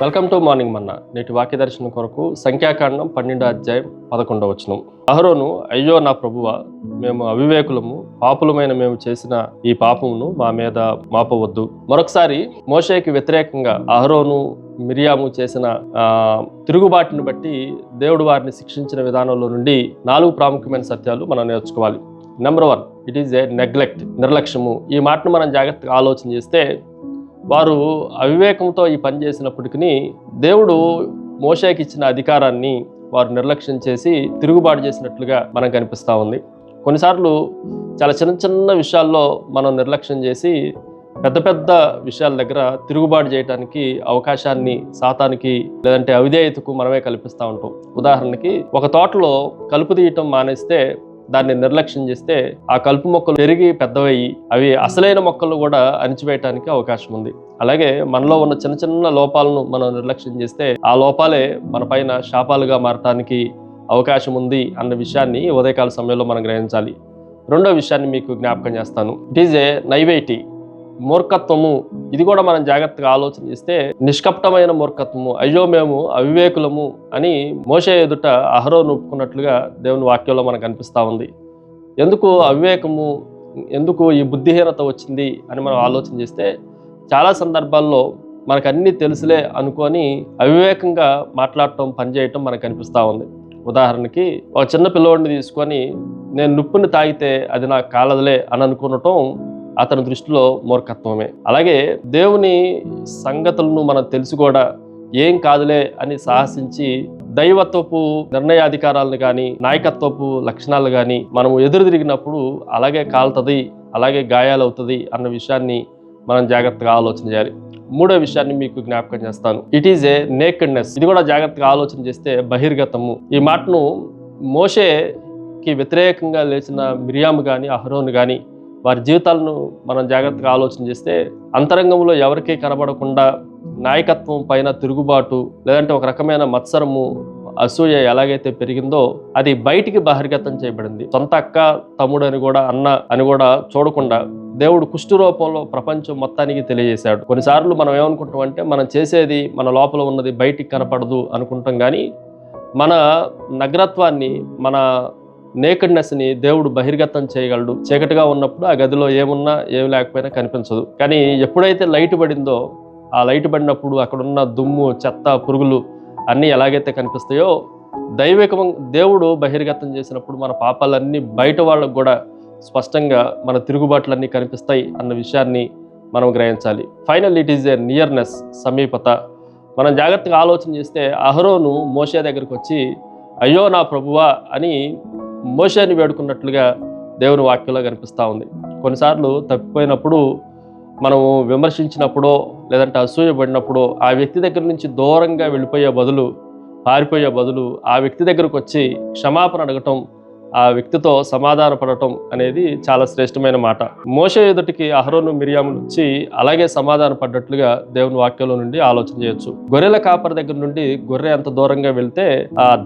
Welcome to morning మన్నా. నేటి వాక్య దర్శనం కొరకు సంఖ్యాకాండం 12:11. అహరోను, అయ్యో నా ప్రభువా, మేము అవివేకులము, పాపులమైన మేము చేసిన ఈ పాపమును మా మీద మాపవద్దు. మరొకసారి మోషేకి వ్యతిరేకంగా అహరోను, మిరియాము చేసిన తిరుగుబాటుని బట్టి దేవుడు వారిని శిక్షించిన విధానంలో నుండి 4 ప్రాముఖ్యమైన సత్యాలు మనం నేర్చుకోవాలి. Number 1, it is A neglect, నిర్లక్ష్యము. ఈ మాటను మనం జాగ్రత్తగా ఆలోచన చేస్తే, వారు అవివేకంతో ఈ పని చేసినప్పటికీ దేవుడు మోషేకి ఇచ్చిన అధికారాన్ని వారు నిర్లక్ష్యం చేసి తిరుగుబాటు చేసినట్లుగా మనకు కనిపిస్తూ ఉంది. కొన్నిసార్లు చాలా చిన్న చిన్న విషయాల్లో మనం నిర్లక్ష్యం చేసి పెద్ద పెద్ద విషయాల దగ్గర తిరుగుబాటు చేయడానికి అవకాశాన్ని సాతానికి లేదంటే అవిధేయతకు మనమే కల్పిస్తూ ఉంటాం. ఉదాహరణకి, ఒక తోటలో కలుపు తీయటం మానేస్తే, దాన్ని నిర్లక్ష్యం చేస్తే ఆ కలుపు మొక్కలు పెరిగి పెద్దవయ్యి అవి అసలైన మొక్కలు కూడా అణిచివేయటానికి అవకాశం ఉంది. అలాగే మనలో ఉన్న చిన్న చిన్న లోపాలను మనం నిర్లక్ష్యం చేస్తే ఆ లోపాలే మన పైన శాపాలుగా మారటానికి అవకాశం ఉంది అన్న విషయాన్ని ఉదయకాల సమయంలో మనం గ్రహించాలి. రెండో విషయాన్ని మీకు జ్ఞాపకం చేస్తాను. ఇట్ ఈజ్ ఏ నైవేటి, మూర్ఖత్వము. ఇది కూడా మనం జాగ్రత్తగా ఆలోచన చేస్తే నిష్కపటమైన మూర్ఖత్వము. అయ్యో మేము అవివేకులము అని మోషే ఎదుట అహరోను ఒప్పుకున్నట్లుగా దేవుని వాక్యంలో మనకు అనిపిస్తూ ఉంది. ఎందుకు అవివేకము, ఎందుకు ఈ బుద్ధిహీనత వచ్చింది అని మనం ఆలోచన చేస్తే, చాలా సందర్భాల్లో మనకు అన్నీ తెలుసులే అనుకొని అవివేకంగా మాట్లాడటం, పనిచేయటం మనకు అనిపిస్తూ ఉంది. ఉదాహరణకి, ఒక చిన్న పిల్లోడిని తీసుకొని నేను నుప్పుని తాగితే అది నాకు కాలదులే అని అనుకునటం అతని దృష్టిలో మూర్ఖత్వమే. అలాగే దేవుని సంగతులను మనం తెలుసు కూడా ఏం కాదులే అని సాహసించి దైవత్వపు నిర్ణయాధికారాలను కానీ నాయకత్వపు లక్షణాలు కానీ మనం ఎదురు తిరిగినప్పుడు అలాగే కాలుతుంది, అలాగే గాయాలవుతుంది అన్న విషయాన్ని మనం జాగ్రత్తగా ఆలోచన చేయాలి. మూడో విషయాన్ని మీకు జ్ఞాపకం చేస్తాను. It is A nakedness. ఇది కూడా జాగ్రత్తగా ఆలోచన చేస్తే బహిర్గతము. ఈ మాటను మోషేకి వ్యతిరేకంగా లేచిన మిరియాము కానీ అహరోను కానీ వారి జీవితాలను మనం జాగ్రత్తగా ఆలోచన చేస్తే, అంతరంగంలో ఎవరికీ కనబడకుండా నాయకత్వం పైన తిరుగుబాటు లేదంటే ఒక రకమైన మత్సరము, అసూయ ఎలాగైతే పెరిగిందో అది బయటికి బహిర్గతం చేయబడింది. సొంత అక్క తమ్ముడని కూడా అన్న అని కూడా చూడకుండా దేవుడు కుష్టు రూపంలో ప్రపంచం మొత్తానికి తెలియజేశాడు. కొన్నిసార్లు మనం ఏమనుకుంటాం అంటే, మనం చేసేది మన లోపల ఉన్నది బయటికి కనపడదు అనుకుంటాం. కానీ మన నగ్నత్వాన్ని, మన నేకెడ్నెస్ని దేవుడు బహిర్గతం చేయగలడు. చీకటిగా ఉన్నప్పుడు ఆ గదిలో ఏమున్నా ఏమి లేకపోయినా కనిపించదు. కానీ ఎప్పుడైతే లైట్ పడిందో, ఆ లైట్ పడినప్పుడు అక్కడున్న దుమ్ము, చెత్త, పురుగులు అన్నీ ఎలాగైతే కనిపిస్తాయో, దేవుడు బహిర్గతం చేసినప్పుడు మన పాపాలన్నీ బయట వాళ్ళకు కూడా స్పష్టంగా మన తిరుగుబాట్లన్నీ కనిపిస్తాయి అన్న విషయాన్ని మనం గ్రహించాలి. Final, it is a nearness, సమీపత. మనం జాగ్రత్తగా ఆలోచన చేస్తే అహరోను మోషే దగ్గరికి వచ్చి అయ్యో నా ప్రభువా అని మోషేని వేడుకున్నట్లుగా దేవుని వాక్యంలో కనిపిస్తూ ఉంది. కొన్నిసార్లు తప్పిపోయినప్పుడు, మనము విమర్శించినప్పుడో లేదంటే అసూయపడినప్పుడో ఆ వ్యక్తి దగ్గర నుంచి దూరంగా వెళ్ళిపోయే బదులు, పారిపోయే బదులు ఆ వ్యక్తి దగ్గరకు వచ్చి క్షమాపణ అడగటం, ఆ వ్యక్తితో సమాధాన పడటం అనేది చాలా శ్రేష్టమైన మాట. మోషే ఎదుటికి అహరోను, మిరియాములు వచ్చి అలాగే సమాధాన పడ్డట్లుగా దేవుని వాక్యంలో నుండి ఆలోచన చేయొచ్చు. గొర్రెల కాపరి దగ్గర నుండి గొర్రె ఎంత దూరంగా వెళ్తే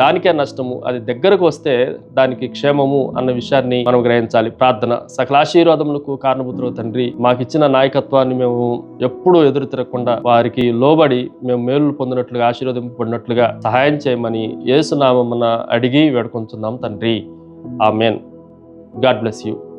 దానికే నష్టము, అది దగ్గరకు వస్తే దానికి క్షేమము అన్న విషయాన్ని మనం గ్రహించాలి. ప్రార్థన. సకలాశీర్వాదములకు కారణభూతుడు తండ్రి, మాకిచ్చిన నాయకత్వాన్ని మేము ఎప్పుడూ ఎదురు తిరగకుండా వారికి లోబడి మేము మేలు పొందినట్లుగా, ఆశీర్వదింపబడినట్లుగా సహాయం చేయమని యేసు నామమున అడిగి వేడుకొంచున్నాం తండ్రి. Amen. God bless you.